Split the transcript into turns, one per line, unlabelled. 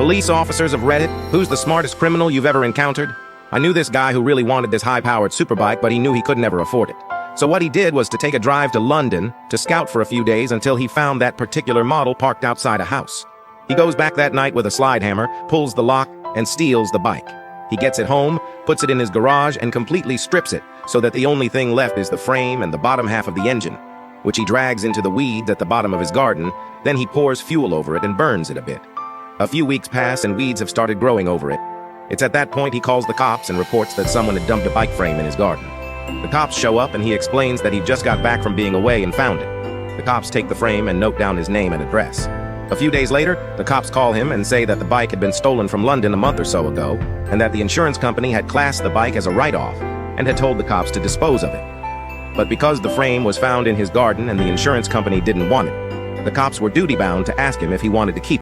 Police officers of Reddit, who's the smartest criminal you've ever encountered? I knew this guy who really wanted this high-powered superbike, but he knew he could never afford it. So what he did was to take a drive to London to scout for a few days until he found that particular model parked outside a house. He goes back that night with a slide hammer, pulls the lock, and steals the bike. He gets it home, puts it in his garage, and completely strips it, so that the only thing left is the frame and the bottom half of the engine, which he drags into the weeds at the bottom of his garden. Then he pours fuel over it and burns it a bit. A few weeks pass and weeds have started growing over it. It's at that point he calls the cops and reports that someone had dumped a bike frame in his garden. The cops show up and he explains that he just got back from being away and found it. The cops take the frame and note down his name and address. A few days later, the cops call him and say that the bike had been stolen from London a month or so ago, and that the insurance company had classed the bike as a write-off and had told the cops to dispose of it. But because the frame was found in his garden and the insurance company didn't want it, the cops were duty-bound to ask him if he wanted to keep it.